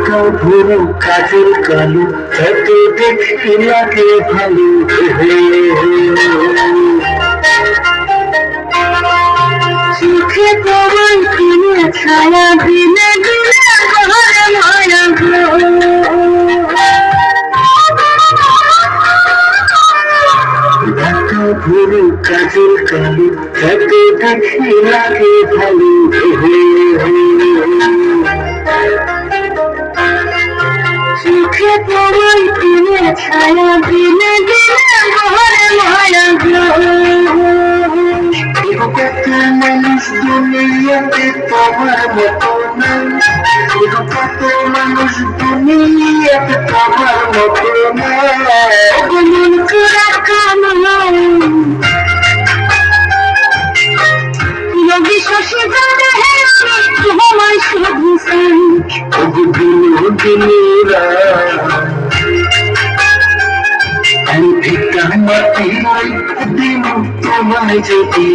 ঢাকা ভুরু কাজল কালো এত দেখে লাগে ভালো চোখে তোমার কিনে ছায়া দিনে দিনে ঘরে মায়া ঢাকা ভুরু কাজল কালো এত দেখে লাগে ভালো চোখে তোমার কিনে ছায়া দিনে দিনে ঘরে মায়া কত মানুষ দুনিয়াতে তোমার মতো নাই কত মানুষ দুনিয়াতে তোমার মতো নাই মন করা কামনা বিশ্বাসে জানে তোমার শুধু দিনেরা আমি ঠিক মাটি দিন তোমায় যদি